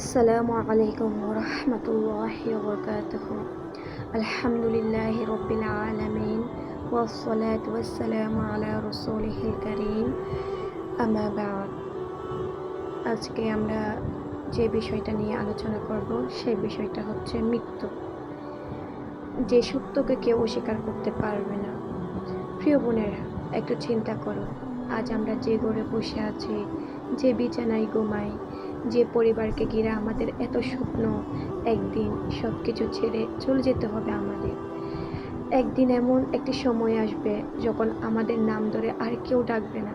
আসসালামু আলাইকুম ওরহমতুল্লাহি ওবরকাতুহু। আলহামদুলিল্লাহি রব্বিল আলামিন ওয়াসসালাতু ওয়াসসালামু আলা রাসূলিহিল কারীম, আম্মা বা'দ। আজকে আমরা যে বিষয়টা নিয়ে আলোচনা করব সেই বিষয়টা হচ্ছে মৃত্যু। যে সত্যকে কেউ অস্বীকার করতে পারবে না। প্রিয় বোনেরা, একটু চিন্তা করো, আজ আমরা যে ঘরে বসে আছি, যে বিছানায় ঘুমাই, যে পরিবারকে ঘিরে আমাদের এত স্বপ্ন, একদিন সব কিছু ছেড়ে চলে যেতে হবে আমাদের। একদিন এমন একটি সময় আসবে যখন আমাদের নাম ধরে আর কেউ ডাকবে না,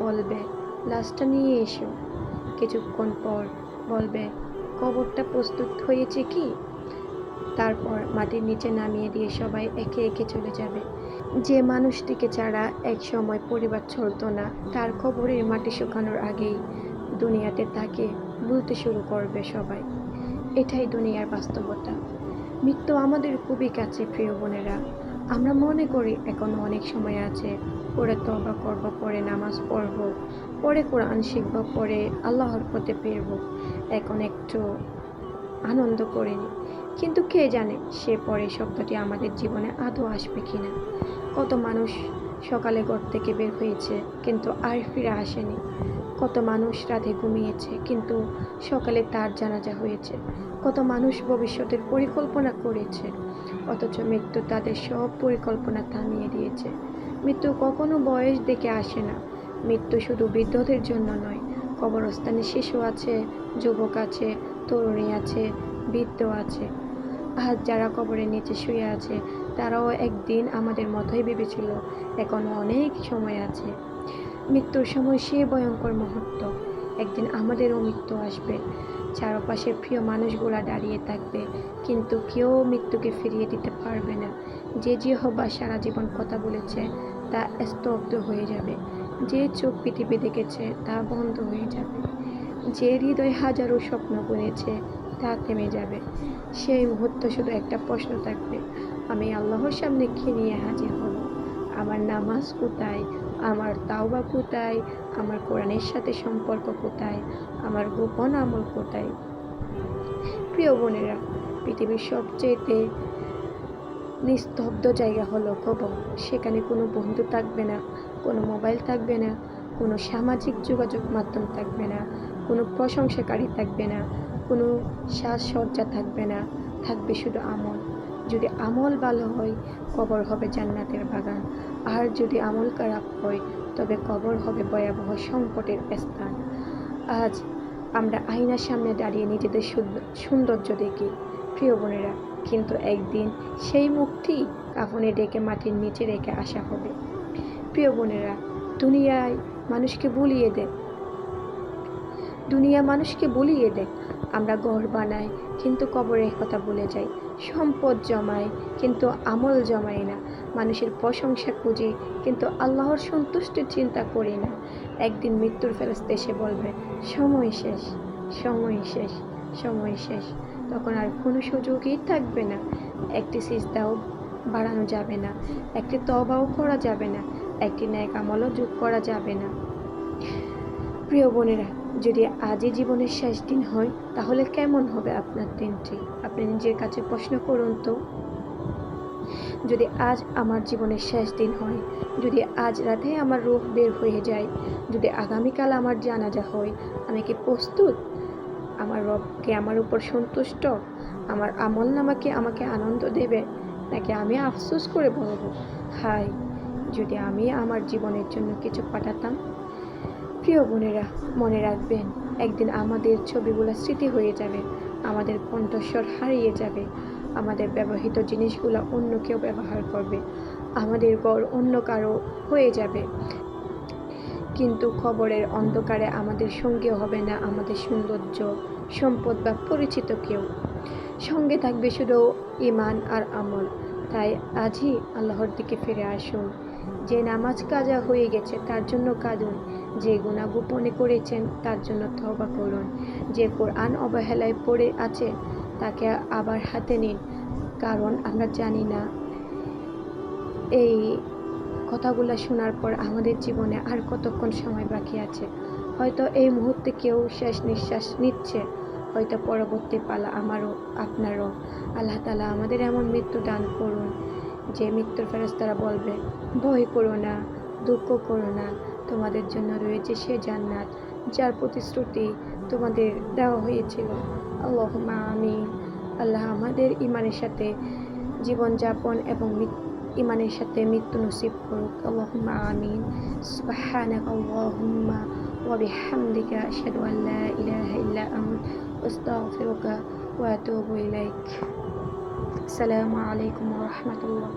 বলবে লাশটা নিয়ে এসো। কিছুক্ষণ পর বলবে কবরটা প্রস্তুত হয়েছে কি। তারপর মাটির নিচে নামিয়ে দিয়ে সবাই একে একে চলে যাবে। যে মানুষটিকে ছাড়া এক সময় পরিবার চলতো না, তার কবরের মাটি শুকানোর আগেই দুনিয়াতে তাকে ভুলতে শুরু করবে সবাই। এটাই দুনিয়ার বাস্তবতা। মৃত্যু আমাদের খুবই কাছে প্রিয় বোনেরা। আমরা মনে করি এখনো অনেক সময় আছে, পরে তওবা করব, পরে নামাজ পড়ব, পরে কোরআন শিখব, পরে আল্লাহর পথে ফিরব, এখন একটু আনন্দ করিনি। কিন্তু কে জানে সে পরে শব্দটি আমাদের জীবনে আদৌ আসবে কিনা। কত মানুষ সকালে ঘর থেকে বের হয়েছে কিন্তু আর ফিরে আসেনি। কত মানুষ রাতে ঘুমিয়েছে কিন্তু সকালে তার জানাজা হয়েছে। কত মানুষ ভবিষ্যতের পরিকল্পনা করেছে, অথচ মৃত্যু তাদের সব পরিকল্পনা থামিয়ে দিয়েছে। মৃত্যু কখনো বয়স দেখে আসে না। মৃত্যু শুধু বৃদ্ধদের জন্য নয়, কবরস্থানে শিশু আছে, যুবক আছে, তরুণী আছে, বৃদ্ধ আছে। আজ যারা কবরের নিচে শুয়ে আছে তারাও একদিন আমাদের মতোই ভেবেছিল এখনো অনেক সময় আছে। মৃত্যুর সময় সে ভয়ঙ্কর মুহূর্ত, একদিন আমাদেরও মৃত্যু আসবে। চারপাশের প্রিয় মানুষগুলা দাঁড়িয়ে থাকবে কিন্তু কেউ মৃত্যুকে ফিরিয়ে দিতে পারবে না। যে জিহ্বা সারা জীবন কথা বলেছে তা স্তব্ধ হয়ে যাবে। যে চোখ পৃথিবী দেখেছে তা বন্ধ হয়ে যাবে। যে হৃদয় হাজারো স্বপ্ন বুনেছে তা থেমে যাবে। সেই মুহূর্ত শুধু একটা প্রশ্ন থাকবে, আমি আল্লাহর সামনে কি নিয়ে হাজির হব? আমার নামাজ কোথায়? আমার তাওবা কোথায়? আমার কোরআনের সাথে সম্পর্ক কোথায়? আমার গোপন আমল কোথায়? প্রিয় বোনেরা, পৃথিবীর সবচেয়ে নিস্তব্ধ জায়গা হলো কবর। সেখানে কোনো বন্ধু থাকবে না, কোনো মোবাইল থাকবে না, কোনো সামাজিক যোগাযোগ মাধ্যম থাকবে না, কোনো প্রশংসাকারী থাকবে না, কোনো সাজসজ্জা থাকবে না, থাকবে শুধু আমল। যদি আমল ভালো হয় কবর হবে জান্নাতের বাগান, আর যদি আমল খারাপ হয় তবে কবর হবে ভয়াবহ সংকটের স্থান। আজ আমরা আয়নার সামনে দাঁড়িয়ে নিজেদের সৌন্দর্য দেখি প্রিয় বোনেরা, কিন্তু একদিন সেই মুখটি কাফনে ডেকে মাটির নিচে রেখে আসা হবে। প্রিয় বোনেরা, দুনিয়ায় মানুষকে ভুলিয়ে দেয়, দুনিয়া মানুষকে ভুলিয়ে দেয়। আমরা ঘর বানাই কিন্তু কবরের কথা ভুলে যাই। সম্পদ জমাই কিন্তু আমল জমাই না। মানুষের প্রশংসা খুঁজি কিন্তু আল্লাহর সন্তুষ্টির চিন্তা করি না। একদিন মৃত্যুর ফেরেশতা এসে বলবে সময় শেষ, সময় শেষ, সময় শেষ। তখন আর কোনো সুযোগই থাকবে না। একটি সিজদাও বাড়ানো যাবে না, একটি তওবাও করা যাবে না, একটি নেক আমলও যোগ করা যাবে না। প্রিয় বোনেরা, যদি আজই জীবনের শেষ দিন হয় তাহলে কেমন হবে আপনার দিনটি? আপনি নিজের কাছে প্রশ্ন করুন তো। যদি আজ আমার জীবনের শেষ দিন হয়, যদি আজ রাতে আমার রূহ বের হয়ে যায়, যদি আগামীকাল আমার জানাজা হয়, আমি কি প্রস্তুত? আমার রবকে আমার উপর সন্তুষ্ট? আমার আমল নামাকে আমাকে আনন্দ দেবে, নাকি আমি আফসোস করে বলবো হায় যদি আমি আমার জীবনের জন্য কিছু পাঠাতাম? প্রিয় বোনেরা, মনে রাখবেন একদিন আমাদের ছবিগুলো স্মৃতি হয়ে যাবে, আমাদের কণ্ঠস্বর হারিয়ে যাবে, আমাদের ব্যবহৃত জিনিসগুলো অন্য কেউ ব্যবহার করবে, আমাদের ঘর অন্য কারো হয়ে যাবে। কিন্তু খবরের অন্ধকারে আমাদের সঙ্গে হবে না আমাদের সৌন্দর্য, সম্পদ বা পরিচিত কেউ। সঙ্গে থাকবে শুধু ঈমান আর আমল। তাই আজই আল্লাহর দিকে ফিরে আসুন। যে নামাজ কাজা হয়ে গেছে তার জন্য কাঁদুন, যে গুনাহ গোপনে করেছেন তার জন্য তওবা করুন, যে কোরআন অবহেলায় পড়ে আছে তাকে আবার হাতে নিন। কারণ আমরা জানি না এই কথাগুলো শোনার পর আমাদের জীবনে আর কতক্ষণ সময় বাকি আছে। হয়তো এই মুহূর্তে কেউ শেষ নিঃশ্বাস নিচ্ছে, হয়তো পরবর্তী পালা আমারও আপনারও। আল্লাহ তাআলা আমাদের এমন মৃত্যু দান করুন যে মৃত্যুর ফেরেশতারা বলবে, ভয় করো না, দুঃখ করো না, তোমাদের জন্য রয়েছে সে জান্নাত যার প্রতিশ্রুতি তোমাদের দেওয়া হয়েছিল। আল্লাহুম্মা আমিন। আল্লাহ আমাদের ইমানের সাথে জীবনযাপন এবং ইমানের সাথে মৃত্যু নসিব করুক। আল্লাহুম্মা আমিন। সুবহানাকা আল্লাহুম্মা ওয়া বিহামদিকা আশহাদু আন লা ইলাহা ইল্লা আনতা আস্তাগফিরুকা ওয়া আতুবু ইলাইক। আসসালামু আলাইকুম ওয়া রাহমাতুল্লাহ।